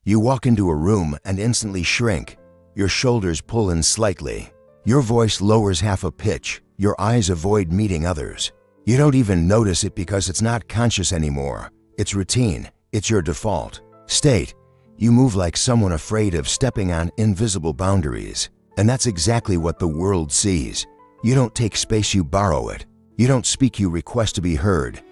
You walk into a room and instantly shrink. Your shoulders pull in slightly. Your voice lowers half a pitch. Your eyes avoid meeting others. You don't even notice it because it's not conscious anymore. It's routine. It's your default state. You move like someone afraid of stepping on invisible boundaries. And that's exactly what the world sees. You don't take space, you borrow it. You don't speak, you request to be heard.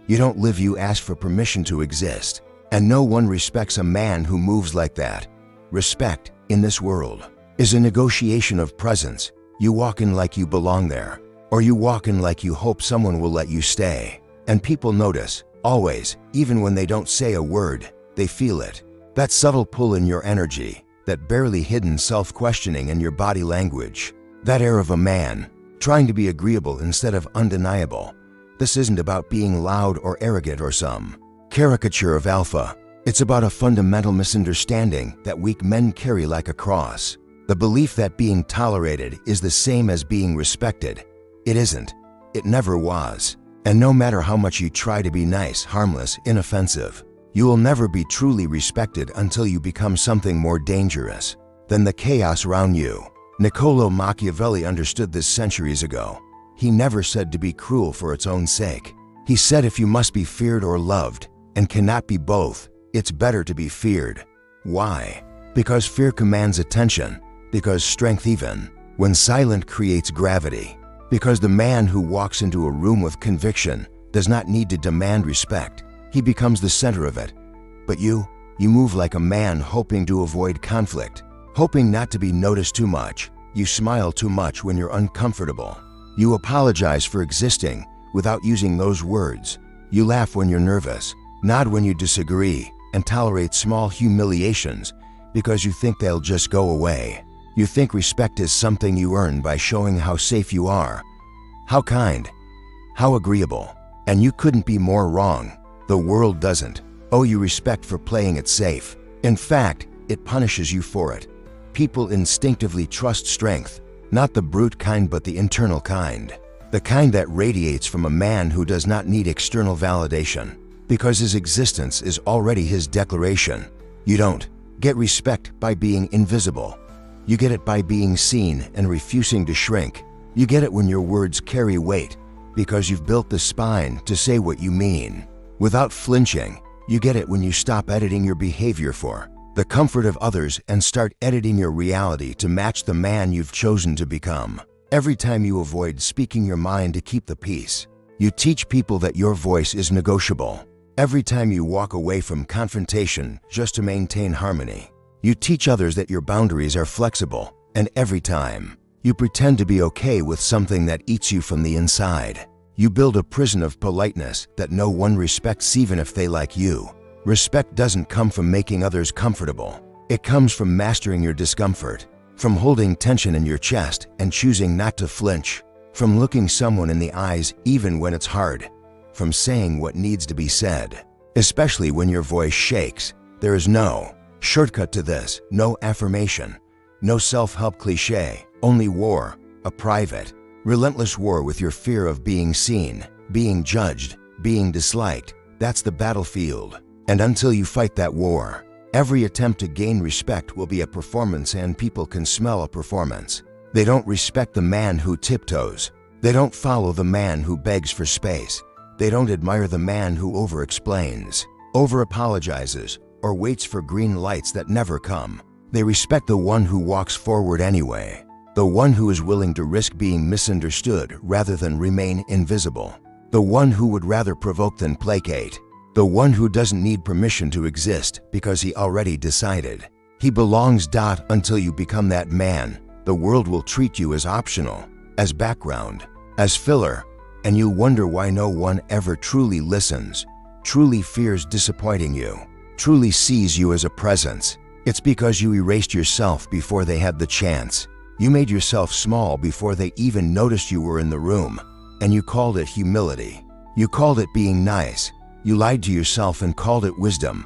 You don't live, you ask for permission to exist. And no one respects a man who moves like that. Respect, in this world, is a negotiation of presence. You walk in like you belong there, or you walk in like you hope someone will let you stay. And people notice, always, even when they don't say a word, they feel it. That subtle pull in your energy, that barely hidden self-questioning in your body language, that air of a man, trying to be agreeable instead of undeniable. This isn't about being loud or arrogant or some caricature of alpha. It's about a fundamental misunderstanding that weak men carry like a cross. The belief that being tolerated is the same as being respected. It isn't. It never was. And no matter how much you try to be nice, harmless, inoffensive, you will never be truly respected until you become something more dangerous than the chaos around you. Niccolò Machiavelli understood this centuries ago. He never said to be cruel for its own sake. He said if you must be feared or loved, and cannot be both, it's better to be feared. Why? Because fear commands attention. Because strength, even when silent, creates gravity. Because the man who walks into a room with conviction does not need to demand respect. He becomes the center of it. But you move like a man hoping to avoid conflict, hoping not to be noticed too much. You smile too much when you're uncomfortable. You apologize for existing without using those words. You laugh when you're nervous, nod when you disagree, and tolerate small humiliations because you think they'll just go away. You think respect is something you earn by showing how safe you are, how kind, how agreeable. And you couldn't be more wrong. The world doesn't owe you respect for playing it safe. In fact, it punishes you for it. People instinctively trust strength, not the brute kind but the internal kind. The kind that radiates from a man who does not need external validation, because his existence is already his declaration. You don't get respect by being invisible. You get it by being seen and refusing to shrink. You get it when your words carry weight, because you've built the spine to say what you mean without flinching. You get it when you stop editing your behavior for the comfort of others and start editing your reality to match the man you've chosen to become. Every time you avoid speaking your mind to keep the peace, you teach people that your voice is negotiable. Every time you walk away from confrontation just to maintain harmony, you teach others that your boundaries are flexible. And every time you pretend to be okay with something that eats you from the inside, you build a prison of politeness that no one respects even if they like you. Respect doesn't come from making others comfortable. It comes from mastering your discomfort, from holding tension in your chest and choosing not to flinch, from looking someone in the eyes even when it's hard, from saying what needs to be said, especially when your voice shakes. There is no shortcut to this, no affirmation, no self-help cliche, only war, a private, relentless war with your fear of being seen, being judged, being disliked. That's the battlefield. And until you fight that war, every attempt to gain respect will be a performance, and people can smell a performance. They don't respect the man who tiptoes. They don't follow the man who begs for space. They don't admire the man who over-explains, over-apologizes, or waits for green lights that never come. They respect the one who walks forward anyway, the one who is willing to risk being misunderstood rather than remain invisible, the one who would rather provoke than placate, the one who doesn't need permission to exist because he already decided he belongs. Until you become that man, the world will treat you as optional, as background, as filler, and you wonder why no one ever truly listens, truly fears disappointing you, truly sees you as a presence. It's because you erased yourself before they had the chance. You made yourself small before they even noticed you were in the room, and you called it humility. You called it being nice. You lied to yourself and called it wisdom.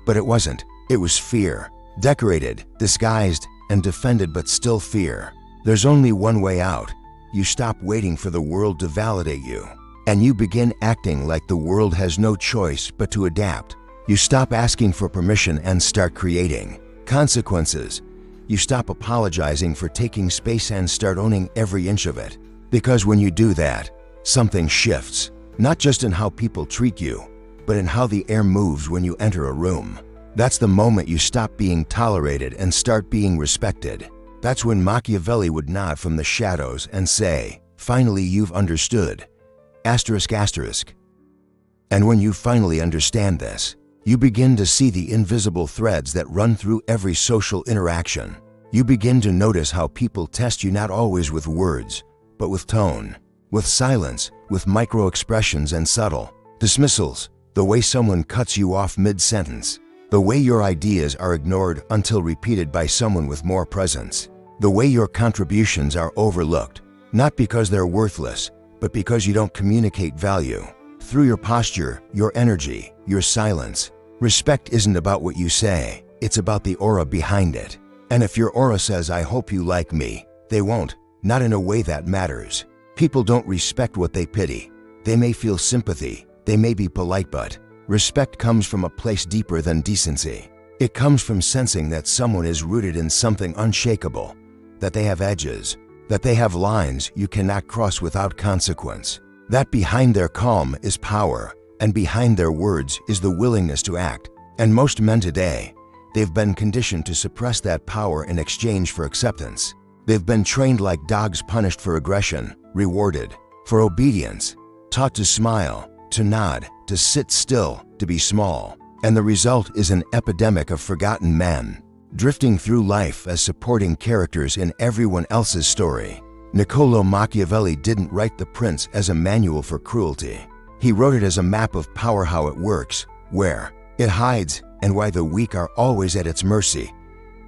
But it wasn't. It was fear. Decorated, disguised, and defended, but still fear. There's only one way out. You stop waiting for the world to validate you, and you begin acting like the world has no choice but to adapt. You stop asking for permission and start creating. Consequences. You stop apologizing for taking space and start owning every inch of it. Because when you do that, something shifts, not just in how people treat you, but in how the air moves when you enter a room. That's the moment you stop being tolerated and start being respected. That's when Machiavelli would nod from the shadows and say, "Finally, you've understood." Asterisk, asterisk. And when you finally understand this, you begin to see the invisible threads that run through every social interaction. You begin to notice how people test you not always with words, but with tone, with silence, with micro-expressions and subtle dismissals, the way someone cuts you off mid-sentence, the way your ideas are ignored until repeated by someone with more presence, the way your contributions are overlooked, not because they're worthless, but because you don't communicate value. Through your posture, your energy, your silence. Respect isn't about what you say, it's about the aura behind it. And if your aura says, "I hope you like me," they won't, not in a way that matters. People don't respect what they pity. They may feel sympathy, they may be polite, but respect comes from a place deeper than decency. It comes from sensing that someone is rooted in something unshakable, that they have edges, that they have lines you cannot cross without consequence. That behind their calm is power, and behind their words is the willingness to act. And most men today, they've been conditioned to suppress that power in exchange for acceptance. They've been trained like dogs, punished for aggression, rewarded for obedience, taught to smile, to nod, to sit still, to be small. And the result is an epidemic of forgotten men, drifting through life as supporting characters in everyone else's story. Niccolò Machiavelli didn't write The Prince as a manual for cruelty. He wrote it as a map of power, how it works, where it hides, and why the weak are always at its mercy.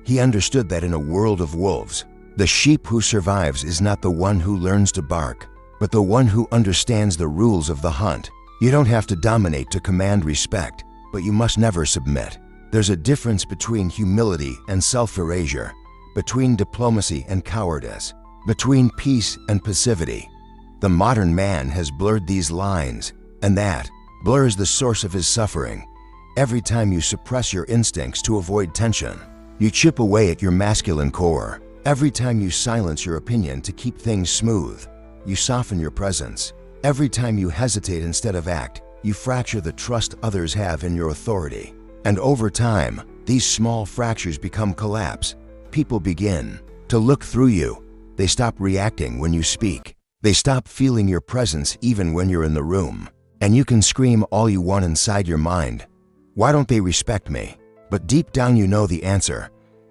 He understood that in a world of wolves, the sheep who survives is not the one who learns to bark, but the one who understands the rules of the hunt. You don't have to dominate to command respect, but you must never submit. There's a difference between humility and self-erasure, between diplomacy and cowardice, between peace and passivity. The modern man has blurred these lines, and that blur is the source of his suffering. Every time you suppress your instincts to avoid tension, you chip away at your masculine core. Every time you silence your opinion to keep things smooth, you soften your presence. Every time you hesitate instead of act, you fracture the trust others have in your authority. And over time, these small fractures become collapse. People begin to look through you. They stop reacting when you speak. They stop feeling your presence even when you're in the room. And you can scream all you want inside your mind. Why don't they respect me? But deep down you know the answer.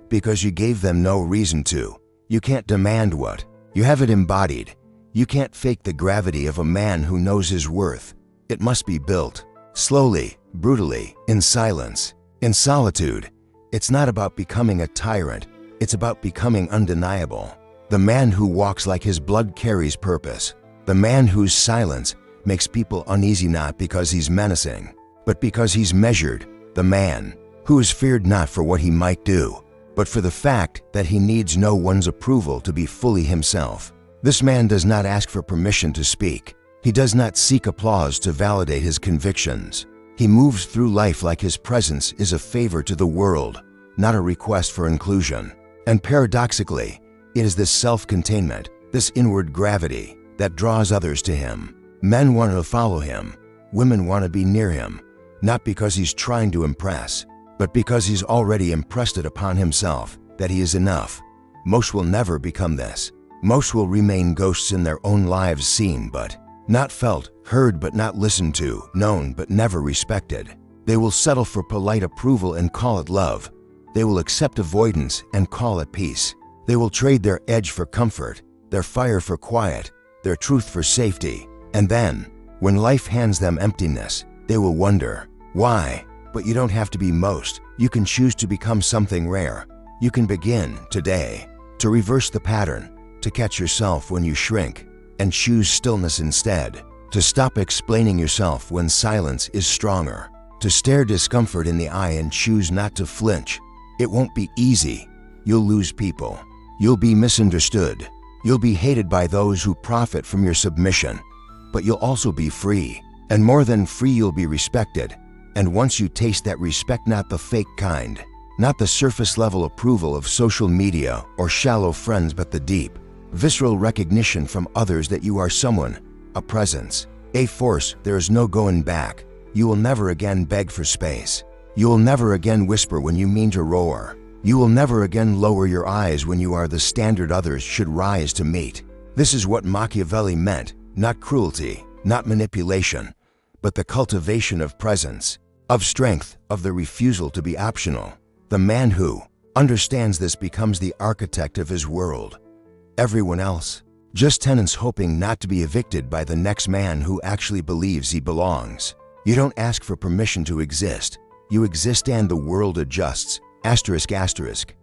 Because you gave them no reason to. You can't demand what you have it embodied. You can't fake the gravity of a man who knows his worth. It must be built. Slowly, brutally, in silence, in solitude. It's not about becoming a tyrant. It's about becoming undeniable. The man who walks like his blood carries purpose. The man whose silence makes people uneasy, not because he's menacing, but because he's measured. The man who is feared not for what he might do, but for the fact that he needs no one's approval to be fully himself. This man does not ask for permission to speak. He does not seek applause to validate his convictions. He moves through life like his presence is a favor to the world, not a request for inclusion. And paradoxically, it is this self-containment, this inward gravity, that draws others to him. Men want to follow him. Women want to be near him, not because he's trying to impress, but because he's already impressed it upon himself that he is enough. Most will never become this. Most will remain ghosts in their own lives, seen but not felt, heard but not listened to, known but never respected. They will settle for polite approval and call it love. They will accept avoidance and call it peace. They will trade their edge for comfort, their fire for quiet, their truth for safety. And then, when life hands them emptiness, they will wonder, why? But you don't have to be most. You can choose to become something rare. You can begin, today, to reverse the pattern, to catch yourself when you shrink, and choose stillness instead. To stop explaining yourself when silence is stronger. To stare discomfort in the eye and choose not to flinch. It won't be easy. You'll lose people. You'll be misunderstood. You'll be hated by those who profit from your submission. But you'll also be free. And more than free, you'll be respected. And once you taste that respect, not the fake kind, not the surface-level approval of social media or shallow friends, but the deep, visceral recognition from others that you are someone, a presence, a force, there is no going back. You will never again beg for space. You will never again whisper when you mean to roar. You will never again lower your eyes when you are the standard others should rise to meet. This is what Machiavelli meant, not cruelty, not manipulation, but the cultivation of presence, of strength, of the refusal to be optional. The man who understands this becomes the architect of his world. Everyone else, just tenants hoping not to be evicted by the next man who actually believes he belongs. You don't ask for permission to exist. You exist and the world adjusts, asterisk, asterisk.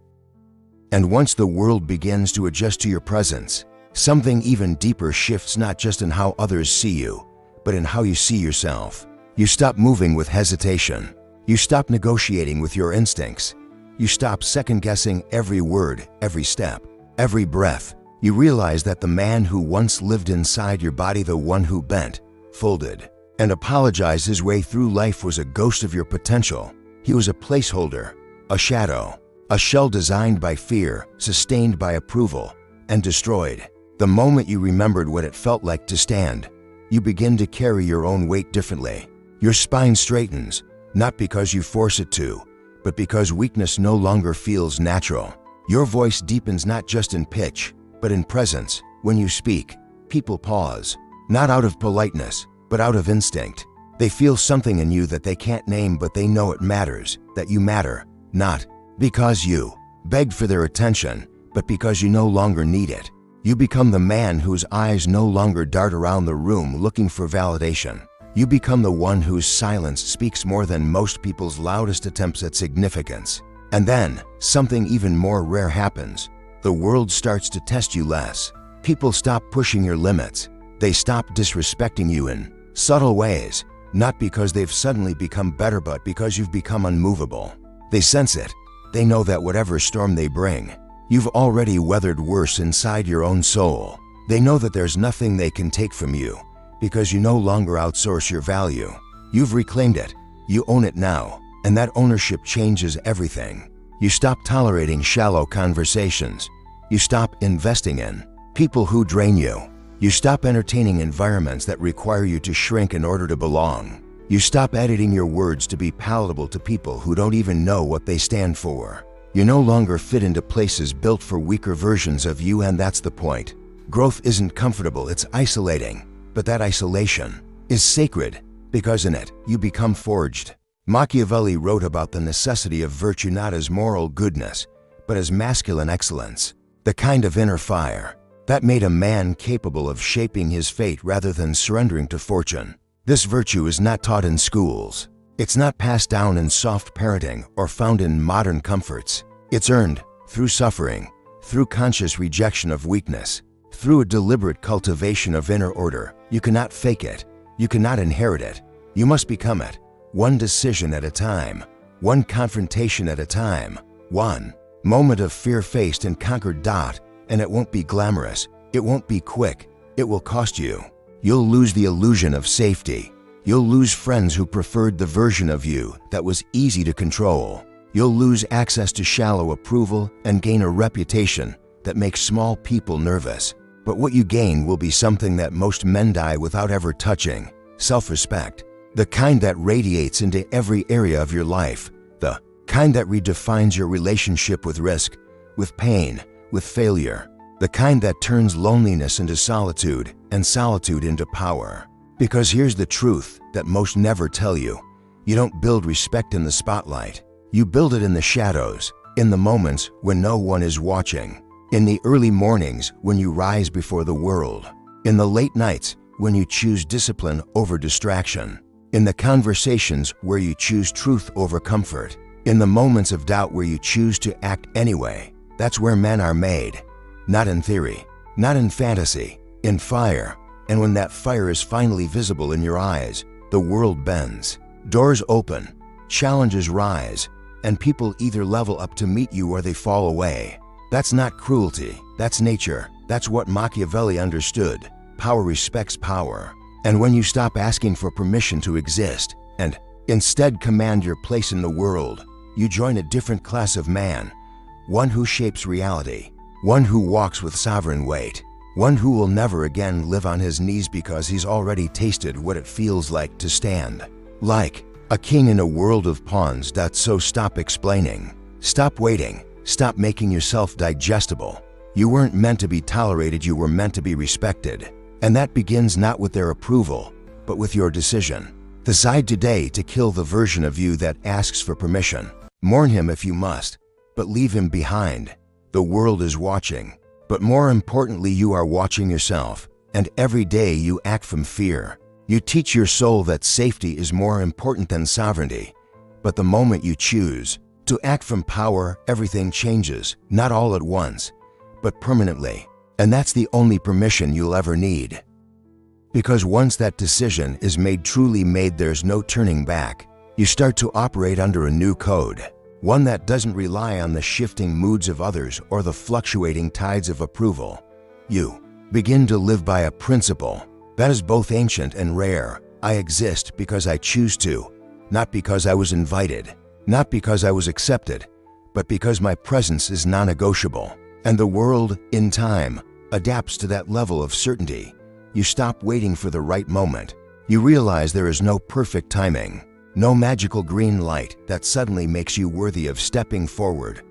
And once the world begins to adjust to your presence, something even deeper shifts, not just in how others see you, but in how you see yourself. You stop moving with hesitation. You stop negotiating with your instincts. You stop second-guessing every word, every step, every breath. You realize that the man who once lived inside your body, the one who bent, folded, and apologized his way through life, was a ghost of your potential. He was a placeholder, a shadow, a shell designed by fear, sustained by approval, and destroyed. The moment you remembered what it felt like to stand, you begin to carry your own weight differently. Your spine straightens, not because you force it to, but because weakness no longer feels natural. Your voice deepens, not just in pitch, but in presence. When you speak, people pause, not out of politeness, but out of instinct. They feel something in you that they can't name, but they know it matters, that you matter, not because you begged for their attention, but because you no longer need it. You become the man whose eyes no longer dart around the room looking for validation. You become the one whose silence speaks more than most people's loudest attempts at significance. And then, something even more rare happens. The world starts to test you less. People stop pushing your limits. They stop disrespecting you in subtle ways, not because they've suddenly become better, but because you've become unmovable. They sense it. They know that whatever storm they bring, you've already weathered worse inside your own soul. They know that there's nothing they can take from you, because you no longer outsource your value. You've reclaimed it. You own it now, and that ownership changes everything. You stop tolerating shallow conversations. You stop investing in people who drain you. You stop entertaining environments that require you to shrink in order to belong. You stop editing your words to be palatable to people who don't even know what they stand for. You no longer fit into places built for weaker versions of you, and that's the point. Growth isn't comfortable, it's isolating. But that isolation is sacred, because in it, you become forged. Machiavelli wrote about the necessity of virtue not as moral goodness, but as masculine excellence, the kind of inner fire that made a man capable of shaping his fate rather than surrendering to fortune. This virtue is not taught in schools. It's not passed down in soft parenting or found in modern comforts. It's earned through suffering, through conscious rejection of weakness, through a deliberate cultivation of inner order. You cannot fake it. You cannot inherit it. You must become it. One decision at a time, one confrontation at a time, one moment of fear-faced and conquered dot. And it won't be glamorous. It won't be quick. It will cost you. You'll lose the illusion of safety. You'll lose friends who preferred the version of you that was easy to control. You'll lose access to shallow approval and gain a reputation that makes small people nervous. But what you gain will be something that most men die without ever touching: self-respect. The kind that radiates into every area of your life. The kind that redefines your relationship with risk, with pain, with failure. The kind that turns loneliness into solitude and solitude into power. Because here's the truth that most never tell you. You don't build respect in the spotlight. You build it in the shadows, in the moments when no one is watching, in the early mornings when you rise before the world, in the late nights when you choose discipline over distraction, in the conversations where you choose truth over comfort, in the moments of doubt where you choose to act anyway. That's where men are made. Not in theory, not in fantasy, in fire. And when that fire is finally visible in your eyes, the world bends. Doors open, challenges rise, and people either level up to meet you or they fall away. That's not cruelty, that's nature. That's what Machiavelli understood. Power respects power. And when you stop asking for permission to exist and Instead, command your place in the world. You join a different class of man, one who shapes reality, one who walks with sovereign weight, one who will never again live on his knees because he's already tasted what it feels like to stand like a king in a world of pawns. So stop explaining, stop waiting, stop making yourself digestible. You weren't meant to be tolerated, you were meant to be respected. And that begins not with their approval, but with your decision. Decide today to kill the version of you that asks for permission. Mourn him if you must, but leave him behind. The world is watching, but more importantly, you are watching yourself. And every day you act from fear. You teach your soul that safety is more important than sovereignty. But the moment you choose to act from power, everything changes, not all at once, but permanently. And that's the only permission you'll ever need. Because once that decision is made, truly made, there's no turning back. You start to operate under a new code, one that doesn't rely on the shifting moods of others or the fluctuating tides of approval. You begin to live by a principle that is both ancient and rare. I exist because I choose to, not because I was invited, not because I was accepted, but because my presence is non-negotiable. And the world, in time, adapts to that level of certainty. You stop waiting for the right moment. You realize there is no perfect timing, no magical green light that suddenly makes you worthy of stepping forward.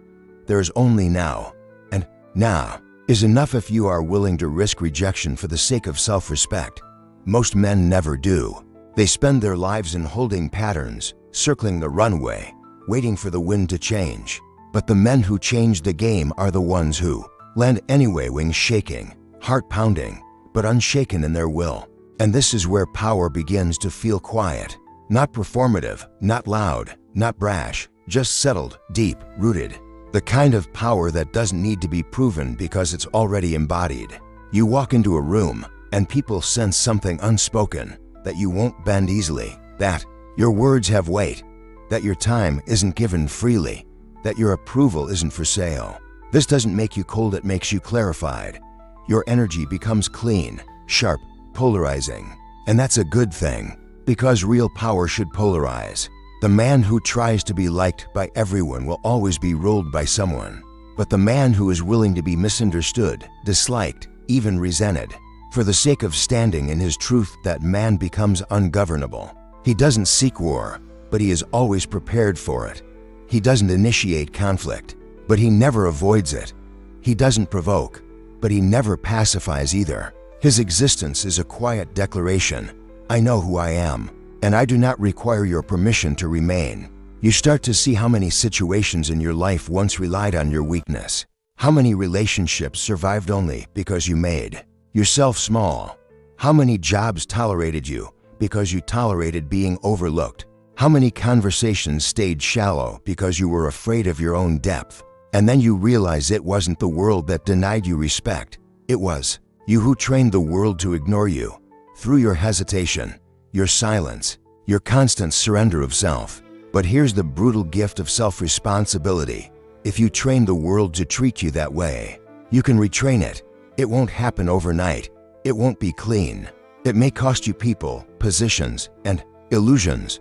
There is only now, and now is enough if you are willing to risk rejection for the sake of self-respect. Most men never do. They spend their lives in holding patterns, circling the runway, waiting for the wind to change. But the men who change the game are the ones who land anyway, wings shaking, heart pounding, but unshaken in their will. And this is where power begins to feel quiet. Not performative, not loud, not brash, just settled, deep, rooted. The kind of power that doesn't need to be proven because it's already embodied. You walk into a room and people sense something unspoken, that you won't bend easily, that your words have weight, that your time isn't given freely, that your approval isn't for sale. This doesn't make you cold, it makes you clarified. Your energy becomes clean, sharp, polarizing. And that's a good thing, because real power should polarize. The man who tries to be liked by everyone will always be ruled by someone. But the man who is willing to be misunderstood, disliked, even resented, for the sake of standing in his truth, that man becomes ungovernable. He doesn't seek war, but he is always prepared for it. He doesn't initiate conflict, but he never avoids it. He doesn't provoke, but he never pacifies either. His existence is a quiet declaration. I know who I am, and I do not require your permission to remain. You start to see how many situations in your life once relied on your weakness. How many relationships survived only because you made yourself small. How many jobs tolerated you because you tolerated being overlooked. How many conversations stayed shallow because you were afraid of your own depth. And then you realize it wasn't the world that denied you respect. It was you who trained the world to ignore you. Through your hesitation, your silence, your constant surrender of self. But here's the brutal gift of self-responsibility. If you train the world to treat you that way, you can retrain it. It won't happen overnight. It won't be clean. It may cost you people, positions, and illusions.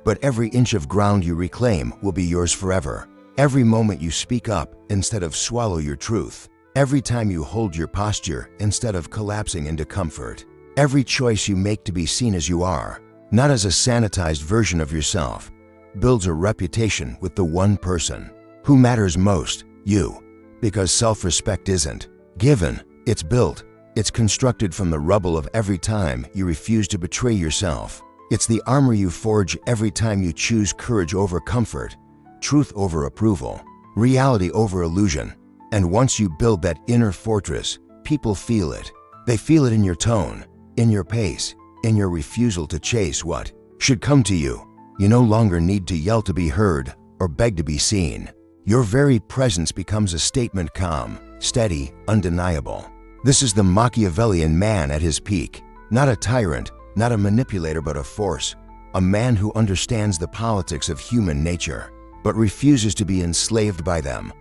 But every inch of ground you reclaim will be yours forever. Every moment you speak up instead of swallow your truth. Every time you hold your posture instead of collapsing into comfort. Every choice you make to be seen as you are, not as a sanitized version of yourself, builds a reputation with the one person who matters most, you. Because self-respect isn't given, it's built. It's constructed from the rubble of every time you refuse to betray yourself. It's the armor you forge every time you choose courage over comfort, truth over approval, reality over illusion. And once you build that inner fortress, people feel it. They feel it in your tone, in your pace, in your refusal to chase what should come to you. You no longer need to yell to be heard or beg to be seen. Your very presence becomes a statement, calm, steady, undeniable. This is the Machiavellian man at his peak. Not a tyrant, not a manipulator, but a force. A man who understands the politics of human nature, but refuses to be enslaved by them.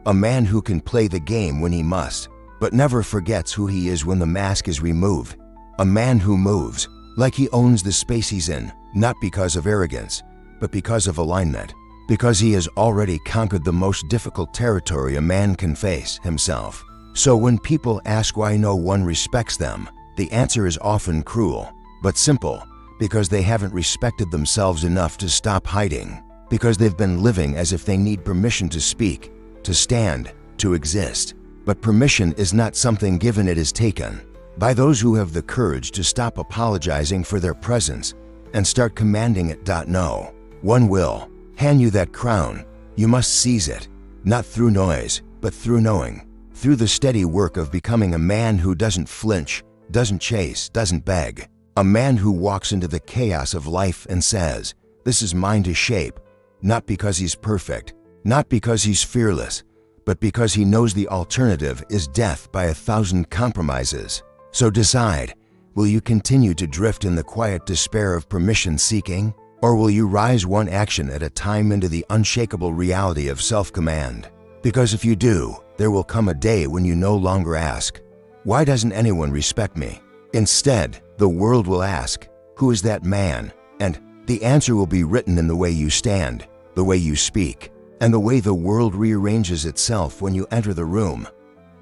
A man who can play the game when he must, but never forgets who he is when the mask is removed. A man who moves like he owns the space he's in, not because of arrogance, but because of alignment. Because he has already conquered the most difficult territory a man can face, himself. So when people ask why no one respects them, the answer is often cruel, but simple, because they haven't respected themselves enough to stop hiding. Because they've been living as if they need permission to speak, to stand, to exist. But permission is not something given, it is taken. By those who have the courage to stop apologizing for their presence and start commanding it. No one will hand you that crown. You must seize it, not through noise, but through knowing. Through the steady work of becoming a man who doesn't flinch, doesn't chase, doesn't beg. A man who walks into the chaos of life and says, "This is mine to shape," not because he's perfect, not because he's fearless, but because he knows the alternative is death by 1,000 compromises. So decide, will you continue to drift in the quiet despair of permission seeking, or will you rise one action at a time into the unshakable reality of self-command? Because if you do, there will come a day when you no longer ask, "Why doesn't anyone respect me?" Instead, the world will ask, "Who is that man?" And the answer will be written in the way you stand, the way you speak, and the way the world rearranges itself when you enter the room.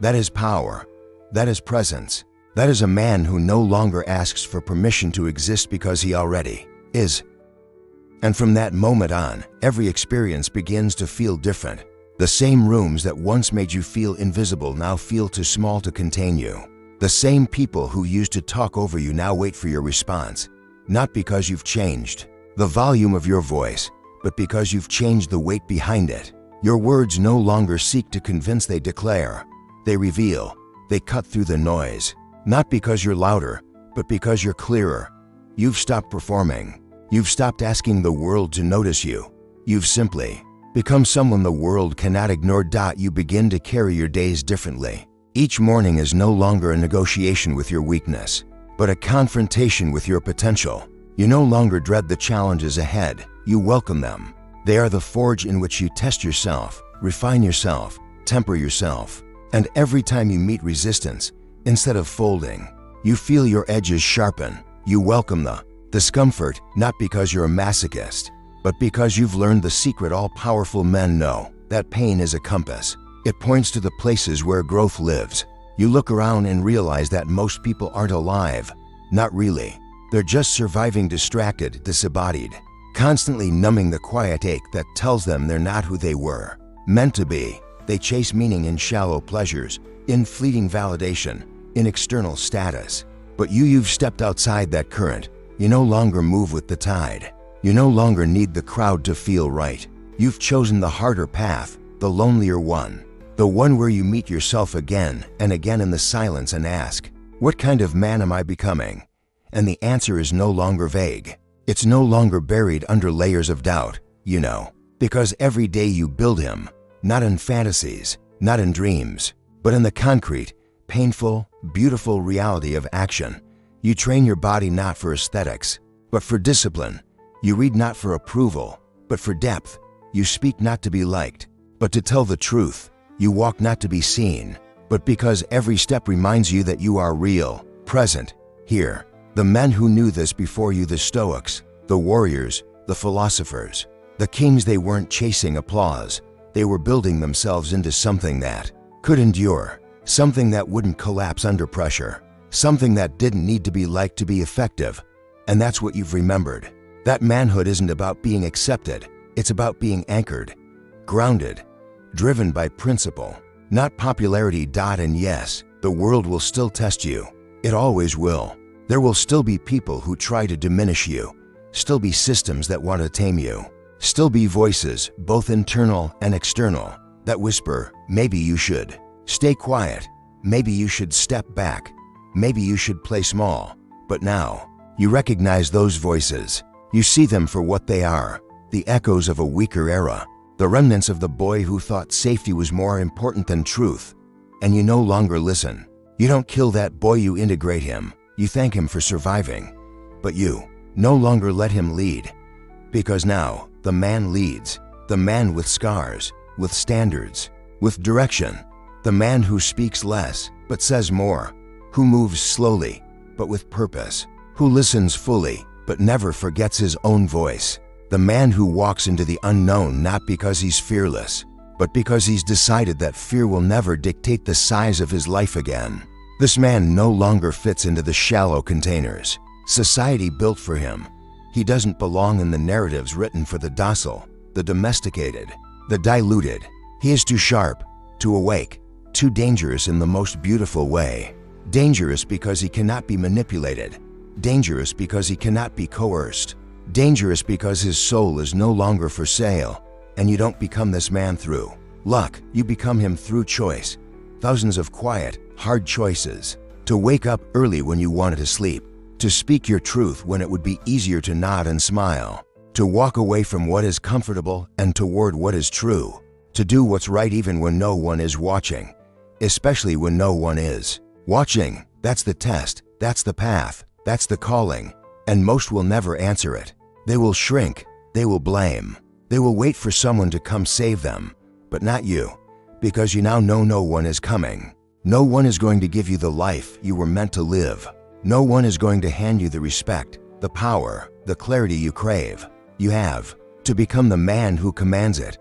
That is power. That is presence. That is a man who no longer asks for permission to exist because he already is. And from that moment on, every experience begins to feel different. The same rooms that once made you feel invisible now feel too small to contain you. The same people who used to talk over you now wait for your response, not because you've changed the volume of your voice, but because you've changed the weight behind it. Your words no longer seek to convince, they declare, they reveal, they cut through the noise. Not because you're louder, but because you're clearer. You've stopped performing. You've stopped asking the world to notice you. You've simply become someone the world cannot ignore. You begin to carry your days differently. Each morning is no longer a negotiation with your weakness, but a confrontation with your potential. You no longer dread the challenges ahead. You welcome them. They are the forge in which you test yourself, refine yourself, temper yourself. And every time you meet resistance, instead of folding, you feel your edges sharpen. You welcome the discomfort, not because you're a masochist, but because you've learned the secret all powerful men know, that pain is a compass. It points to the places where growth lives. You look around and realize that most people aren't alive. Not really. They're just surviving, distracted, disembodied, constantly numbing the quiet ache that tells them they're not who they were meant to be. They chase meaning in shallow pleasures, in fleeting validation, in external status. But you've stepped outside that current. You no longer move with the tide. You no longer need the crowd to feel right. You've chosen the harder path, the lonelier one, the one where you meet yourself again and again in the silence and ask, "What kind of man am I becoming?" And the answer is no longer vague. It's no longer buried under layers of doubt, because every day you build him, not in fantasies, not in dreams, but in the concrete, painful, beautiful reality of action. You train your body not for aesthetics, but for discipline. You read not for approval, but for depth. You speak not to be liked, but to tell the truth. You walk not to be seen, but because every step reminds you that you are real, present, here. The men who knew this before you, the Stoics, the warriors, the philosophers, the kings, they weren't chasing applause. They were building themselves into something that could endure, something that wouldn't collapse under pressure, something that didn't need to be liked to be effective. And that's what you've remembered. That manhood isn't about being accepted. It's about being anchored, grounded, driven by principle, not popularity. And yes, the world will still test you. It always will. There will still be people who try to diminish you, still be systems that want to tame you, still be voices, both internal and external, that whisper, maybe you should stay quiet, maybe you should step back, maybe you should play small. But now, you recognize those voices. You see them for what they are, the echoes of a weaker era, the remnants of the boy who thought safety was more important than truth. And you no longer listen. You don't kill that boy, you integrate him. You thank him for surviving, but you no longer let him lead. Because now, the man leads, the man with scars, with standards, with direction, the man who speaks less, but says more, who moves slowly, but with purpose, who listens fully, but never forgets his own voice. The man who walks into the unknown not because he's fearless, but because he's decided that fear will never dictate the size of his life again. This man no longer fits into the shallow containers society built for him. He doesn't belong in the narratives written for the docile, the domesticated, the diluted. He is too sharp, too awake, too dangerous in the most beautiful way. Dangerous because he cannot be manipulated. Dangerous because he cannot be coerced. Dangerous because his soul is no longer for sale. And you don't become this man through luck, you become him through choice. Thousands of quiet, hard choices. To wake up early when you wanted to sleep. To speak your truth when it would be easier to nod and smile. To walk away from what is comfortable and toward what is true. To do what's right even when no one is watching. Especially when no one is watching. That's the test, that's the path, that's the calling. And most will never answer it. They will shrink, they will blame. They will wait for someone to come save them, but not you, because you now know no one is coming. No one is going to give you the life you were meant to live. No one is going to hand you the respect, the power, the clarity you crave. You have to become the man who commands it.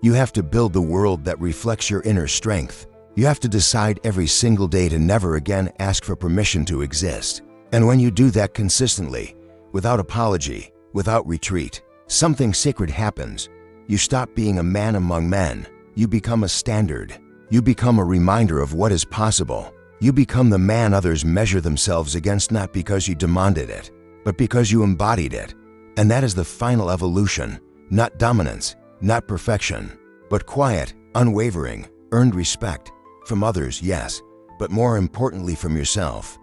You have to build the world that reflects your inner strength. You have to decide every single day to never again ask for permission to exist. And when you do that consistently, without apology, without retreat, something sacred happens. You stop being a man among men. You become a standard. You become a reminder of what is possible. You become the man others measure themselves against, not because you demanded it, but because you embodied it. And that is the final evolution, not dominance, not perfection, but quiet, unwavering, earned respect. From others, yes, but more importantly from yourself.